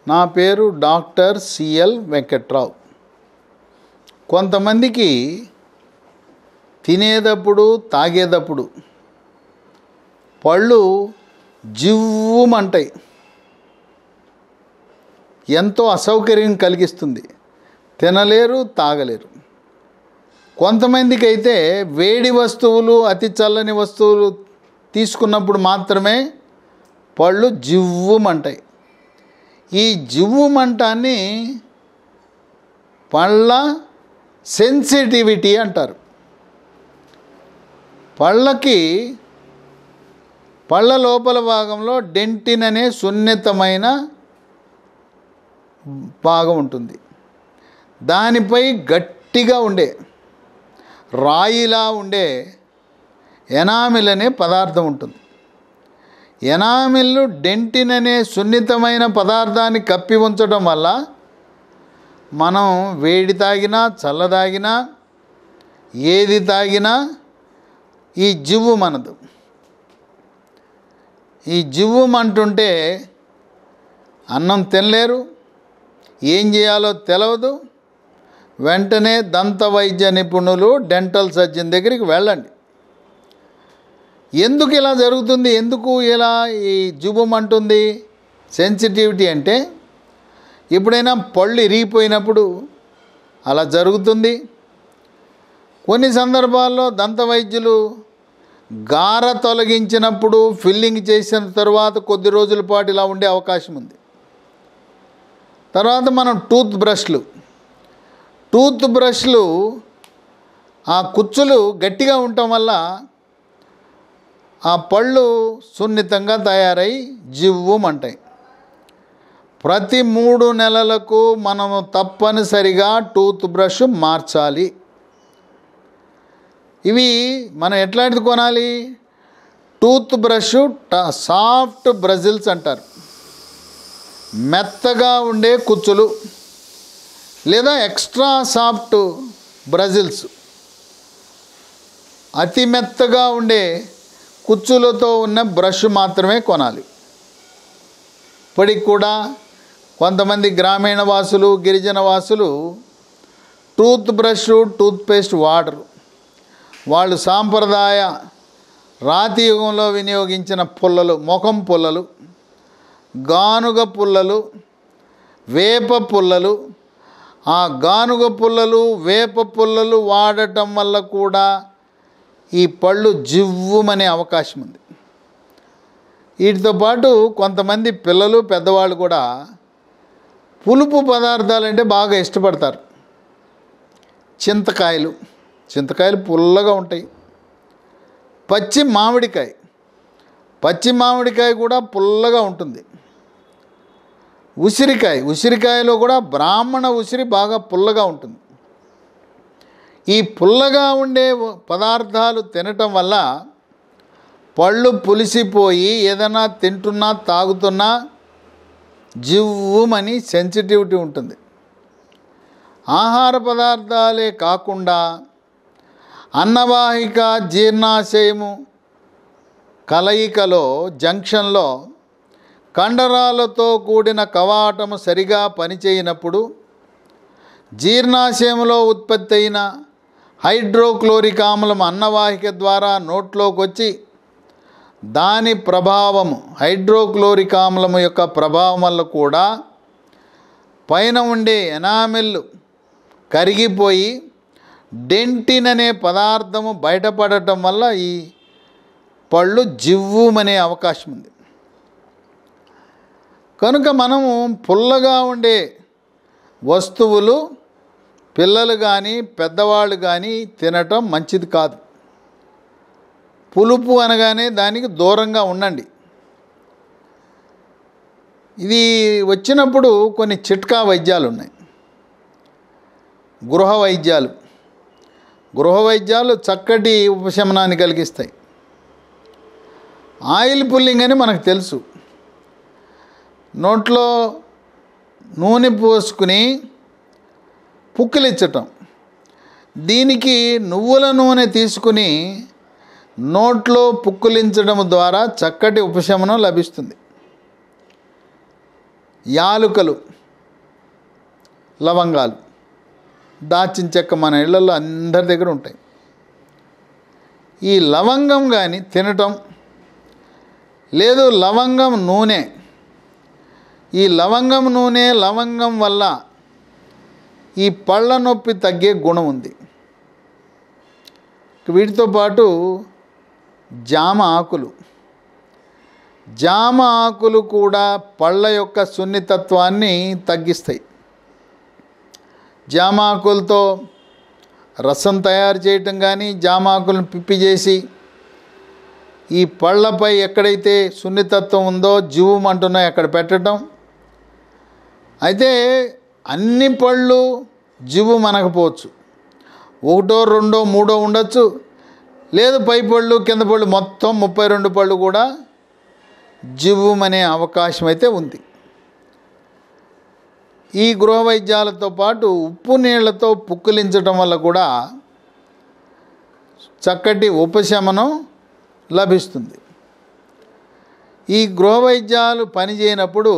నా పేరు doctor CL Venkatrao. కొంతమందికి తినేటప్పుడు తాగేటప్పుడు పళ్ళు జివ్వుమంటాయి, ఎంతో అసౌకర్యం కలిగిస్తుంది, తినలేరు తాగలేరు. కొంతమందికి అయితే వేడి వస్తువులు అతి చల్లని వస్తువులు తీసుకున్నప్పుడు మాత్రమే పళ్ళు జివ్వుమంటాయి. ఈ జివ్వుమంటాన్ని పళ్ళ సెన్సిటివిటీ అంటారు. పళ్ళ లోపల భాగంలో డెంటిన్ అనే సున్నితమైన భాగం ఉంటుంది. దానిపై గట్టిగా ఉండే రాయిలా ఉండే ఎనామిల్ అనే పదార్థం ఉంటుంది. ఎనామిల్ డెంటిన్ అనే సున్నితమైన పదార్థాన్ని కప్పి ఉంచడం వల్ల మనం వేడి తాగినా చల్ల తాగినా ఏది తాగినా ఈ జివ్వుమనదు. ఈ జివ్వుమంటుంటే అన్నం తినలేరు, ఏం చేయాలో తెలవదు. వెంటనే దంత వైద్య నిపుణులు డెంటల్ సర్జన్ దగ్గరికి వెళ్ళండి. ఎందుకు ఇలా జరుగుతుంది, ఎందుకు ఇలా ఈ జివ్వుమంటుంది సెన్సిటివిటీ అంటే, ఎప్పుడైనా పళ్ళు ఇరిగిపోయినప్పుడు అలా జరుగుతుంది. కొన్ని సందర్భాల్లో దంత వైద్యులు గార తొలగించినప్పుడు ఫిల్లింగ్ చేసిన తర్వాత కొద్ది రోజుల పాటు ఇలా ఉండే అవకాశం ఉంది. తర్వాత మనం టూత్ బ్రష్లు ఆ కుచ్చులు గట్టిగా ఉండటం వల్ల ఆ పళ్ళు సున్నితంగా తయారై జివ్వుమంటాయి. ప్రతి 3 నెలలకు మనము తప్పనిసరిగా టూత్ బ్రష్ మార్చాలి. ఇవి మనం ఎట్లాంటిది కొనాలి? టూత్ బ్రష్ సాఫ్ట్ బ్రజిల్స్ అంటారు, మెత్తగా ఉండే కుచ్చులు, లేదా ఎక్స్ట్రా సాఫ్ట్ బ్రజిల్స్, అతి మెత్తగా ఉండే కుచ్చులతో ఉన్న బ్రష్ మాత్రమే కొనాలి. ఇప్పటికి కూడా కొంతమంది గ్రామీణ వాసులు, గిరిజన వాసులు టూత్ బ్రష్, టూత్పేస్ట్ వాడరు. వాళ్ళు సాంప్రదాయ రాతి యుగంలో వినియోగించిన పుల్లలు, ముఖం పుల్లలు, గానుగ పుల్లలు, వేప పుల్లలు, ఆ గానుగ పుల్లలు వేప పుల్లలు వాడటం వల్ల కూడా ఈ పళ్ళు జివ్వుమనే అవకాశం ఉంది. వీటితో పాటు కొంతమంది పిల్లలు, పెద్దవాళ్ళు కూడా పులుపు పదార్థాలంటే బాగా ఇష్టపడతారు. చింతకాయలు పుల్లగా ఉంటాయి. పచ్చి మామిడికాయ కూడా పుల్లగా ఉంటుంది. ఉసిరికాయలో కూడా బ్రాహ్మణ ఉసిరి బాగా పుల్లగా ఉంటుంది. ఈ పుల్లగా ఉండే పదార్థాలు తినటం వల్ల పళ్ళు పులిసిపోయి ఏదైనా తింటున్నా తాగుతున్నా జివ్వుమని సెన్సిటివిటీ ఉంటుంది. ఆహార పదార్థాలే కాకుండా అన్నవాహిక, జీర్ణాశయము కలయికలో జంక్షన్లో కండరాలతో కూడిన కవాటము సరిగా పనిచేయనప్పుడు జీర్ణాశయంలో ఉత్పత్తి అయిన హైడ్రోక్లోరిక్ ఆమ్లం అన్నవాహిక ద్వారా నోట్లోకి వచ్చి దాని ప్రభావము, హైడ్రోక్లోరిక్ ఆమ్లం యొక్క ప్రభావం వల్ల కూడా పైన ఉండే ఎనామిల్ కరిగిపోయి డెంటిన్ అనే పదార్థము బయటపడటం వల్ల ఈ పళ్ళు జివ్వుమనే అవకాశం ఉంది. కనుక మనము పుల్లగా ఉండే వస్తువులు పిల్లలు కానీ పెద్దవాళ్ళు కానీ తినటం మంచిది కాదు. పులుపు అనగానే దానికి దూరంగా ఉండండి. ఇది వచ్చినప్పుడు కొన్ని చిట్కా వైద్యాలు ఉన్నాయి. గృహ వైద్యాలు చక్కటి ఉపశమనాన్ని కలిగిస్తాయి. ఆయిల్ పుల్లింగ్ అని మనకు తెలుసు. నోట్లో నూనె పోసుకుని పుక్కిలించటం. దీనికి నువ్వుల నూనె తీసుకుని నోట్లో పుక్కిలించడం ద్వారా చక్కటి ఉపశమనం లభిస్తుంది. యాలుకలు, లవంగాలు, దాచిన చెక్క మన ఇళ్లలో అందరి దగ్గర ఉంటాయి. ఈ లవంగం కానీ తినటం, లేదు లవంగం నూనె, ఈ లవంగం నూనె, లవంగం వల్ల ఈ పళ్ళ నొప్పి తగ్గే గుణం ఉంది. వీటితో పాటు జామ ఆకులు, జామ ఆకులు కూడా పళ్ళ యొక్క సున్నితత్వాన్ని తగ్గిస్తాయి. జామ ఆకులతో రసం తయారు చేయటం కానీ, జామ ఆకులను పిప్పి చేసి ఈ పళ్ళపై ఎక్కడైతే సున్నితత్వం ఉందో, జివ్వుమంటున్నాయో అక్కడ పెట్టడం. అయితే అన్ని పళ్ళు జివ్వు మనకపోవచ్చు, ఒకటో రెండో మూడో ఉండొచ్చు, లేదు పై పళ్ళు కింద పళ్ళు మొత్తం 32 పళ్ళు కూడా జివ్వుమనే అవకాశం అయితే ఉంది. ఈ గృహ వైద్యాలతో పాటు ఉప్పు నీళ్లతో పుక్కిలించడం వల్ల కూడా చక్కటి ఉపశమనం లభిస్తుంది. ఈ గృహ వైద్యాలు పనిచేయనప్పుడు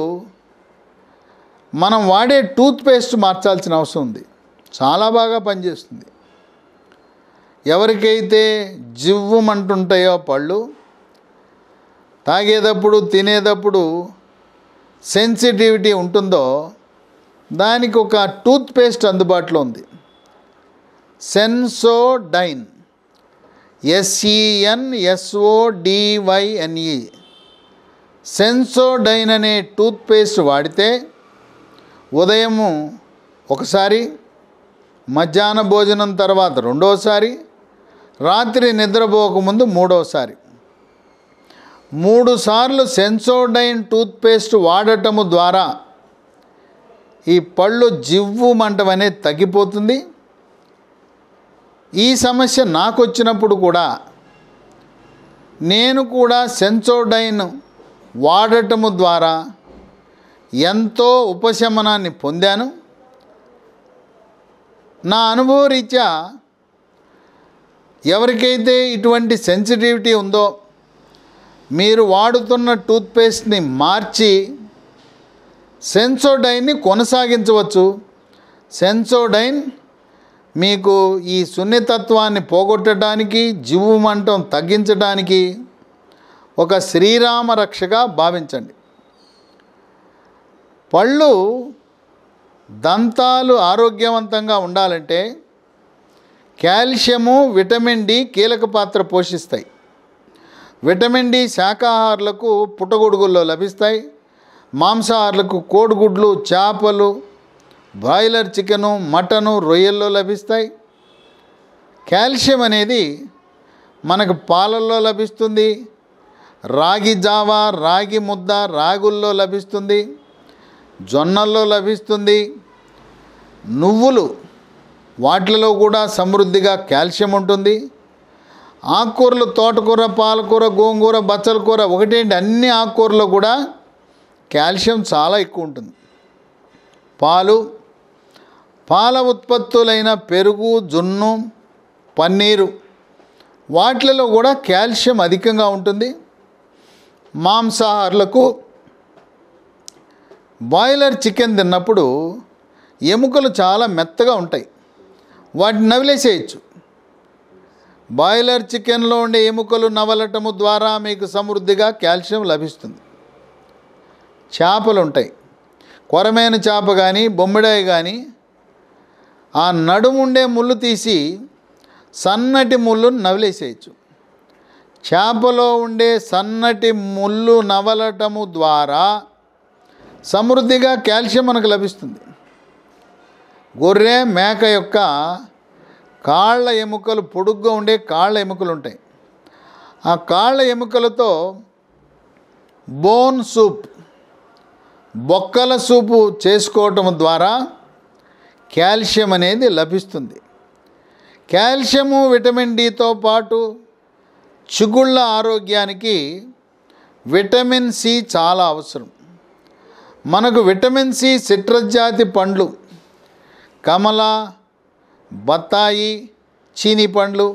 మనం వాడే టూత్పేస్ట్ మార్చాల్సిన అవసరం ఉంది. చాలా బాగా పనిచేస్తుంది. ఎవరికైతే జివ్వుమంటుంటాయో పళ్ళు, తాగేటప్పుడు తినేటప్పుడు సెన్సిటివిటీ ఉంటుందో, దానికి ఒక టూత్పేస్ట్ అందుబాటులో ఉంది. సెన్సోడైన్, SENSODYNE, సెన్సోడైన్ అనే టూత్పేస్ట్ వాడితే ఉదయము ఒకసారి, మధ్యాహ్న భోజనం తర్వాత రెండోసారి, రాత్రి నిద్రపోకముందు మూడోసారి, 3 సార్లు సెన్సోడైన్ టూత్పేస్ట్ వాడటము ద్వారా ఈ పళ్ళు జివ్వుమంటం అనేది తగ్గిపోతుంది. ఈ సమస్య నాకు వచ్చినప్పుడు కూడా నేను కూడా సెన్సోడైన్ వాడటము ద్వారా ఎంతో ఉపశమనాన్ని పొందాను. నా అనుభవరీత్యా ఎవరికైతే ఇటువంటి సెన్సిటివిటీ ఉందో మీరు వాడుతున్న టూత్పేస్ట్ని మార్చి సెన్సోడైన్ని కొనసాగించవచ్చు. సెన్సోడైన్ మీకు ఈ సున్నితత్వాన్ని పోగొట్టడానికి, జివ్వుమంటం తగ్గించడానికి ఒక శ్రీరామ రక్షగా భావించండి. పళ్ళు, దంతాలు ఆరోగ్యవంతంగా ఉండాలంటే కాల్షియము, విటమిన్ డి కీలక పాత్ర పోషిస్తాయి. విటమిన్ డి శాకాహారులకు పుట్టగొడుగుల్లో లభిస్తాయి. మాంసాహారులకు కోడిగుడ్లు, చేపలు, బాయిలర్ చికెను, మటను, రొయ్యల్లో లభిస్తాయి. కాల్షియం అనేది మనకు పాలల్లో లభిస్తుంది, రాగి జావా, రాగి ముద్ద, రాగుల్లో లభిస్తుంది, జొన్నల్లో లభిస్తుంది. నువ్వులు, వాటిలో కూడా సమృద్ధిగా కాల్షియం ఉంటుంది. ఆకుకూరలు, తోటకూర, పాలకూర, గోంగూర, బచ్చల కూర ఒకటేంటి, అన్ని ఆకుకూరలో కూడా కాల్షియం చాలా ఎక్కువ ఉంటుంది. పాల ఉత్పత్తులైన పెరుగు, జున్ను, పన్నీరు వాటిలో కూడా కాల్షియం అధికంగా ఉంటుంది. మాంసాహారులకు బాయిలర్ చికెన్ తిన్నప్పుడు ఎముకలు చాలా మెత్తగా ఉంటాయి, వాటిని నవిలేసేయచ్చు. బాయిలర్ చికెన్లో ఉండే ఎముకలు నవలటము ద్వారా మీకు సమృద్ధిగా కాల్షియం లభిస్తుంది. చేపలు ఉంటాయి, కొరమేను చేప కానీ, బొమ్మిడాయి కానీ, ఆ నడుముండే ముళ్ళు తీసి సన్నటి ముళ్ళును నవిలేసేయచ్చు. చేపలో ఉండే సన్నటి ముళ్ళు నవలటము ద్వారా సమృద్ధిగా కాల్షియం మనకు లభిస్తుంది. గొర్రె, మేక యొక్క కాళ్ళ ఎముకలు, పొడుగ్గా ఉండే కాళ్ళ ఎముకలు ఉంటాయి. ఆ కాళ్ళ ఎముకలతో బోన్ సూప్, బొక్కల సూపు చేసుకోవటం ద్వారా కాల్షియం అనేది లభిస్తుంది. కాల్షియము, విటమిన్ డితో పాటు చిగుళ్ళ ఆరోగ్యానికి విటమిన్ సి చాలా అవసరం. మనకు విటమిన్ సి సిట్రస్ జాతి పండ్లు, కమల, బత్తాయి, చీని పండ్లు,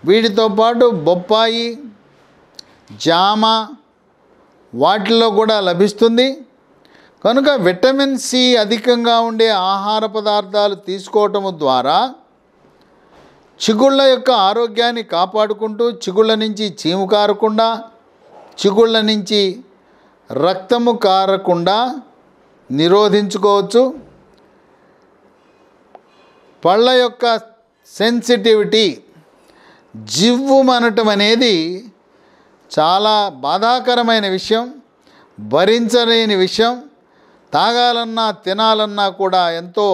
వీటితో పాటు బొప్పాయి, జామ వాటిల్లో కూడా లభిస్తుంది. కనుక విటమిన్ సి అధికంగా ఉండే ఆహార పదార్థాలు తీసుకోవటం ద్వారా చిగుళ్ళ యొక్క ఆరోగ్యాన్ని కాపాడుకుంటూ చిగుళ్ళ నుంచి చీము కారకుండా, చిగుళ్ళ నుంచి రక్తము కారకుండా నిరోధించుకోవచ్చు. పళ్ళ యొక్క సెన్సిటివిటీ, జివ్వుమనటం అనేది చాలా బాధాకరమైన విషయం, భరించలేని విషయం. తాగాలన్నా తినాలన్నా కూడా ఎంతో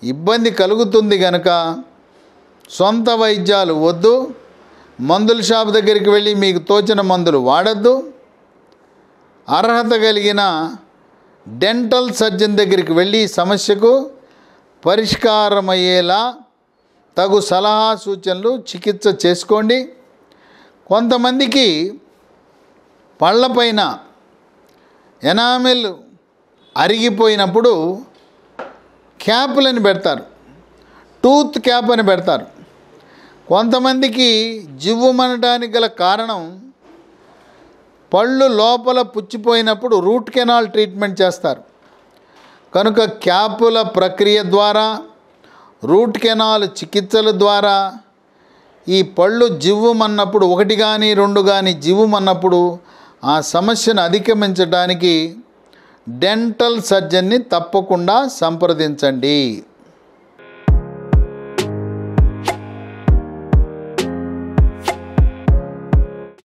ఇబ్బంది కలుగుతుంది. కనుక సొంత వైద్యాలు వద్దు. మందుల షాప్ దగ్గరికి వెళ్ళి మీకు తోచిన మందులు వాడద్దు. అర్హత కలిగిన డెంటల్ సర్జన్ దగ్గరికి వెళ్ళి సమస్యకు పరిష్కారమయ్యేలా తగు సలహా సూచనలు చికిత్స చేసుకోండి. కొంతమందికి పళ్ళపైన ఎనామిల్ అరిగిపోయినప్పుడు క్యాపులని పెడతారు, టూత్ క్యాప్ అని పెడతారు. కొంతమందికి జివ్వుమనడానికి గల కారణం పళ్ళు లోపల పుచ్చిపోయినప్పుడు రూట్ కెనాల్ ట్రీట్మెంట్ చేస్తారు. కనుక క్యాపుల ప్రక్రియ ద్వారా, రూట్ కెనాల్ చికిత్సల ద్వారా ఈ పళ్ళు జివ్వుమన్నప్పుడు, ఒకటి కానీ రెండు కానీ జివ్వుమన్నప్పుడు ఆ సమస్యను అధిగమించడానికి డెంటల్ సర్జన్ని తప్పకుండా సంప్రదించండి.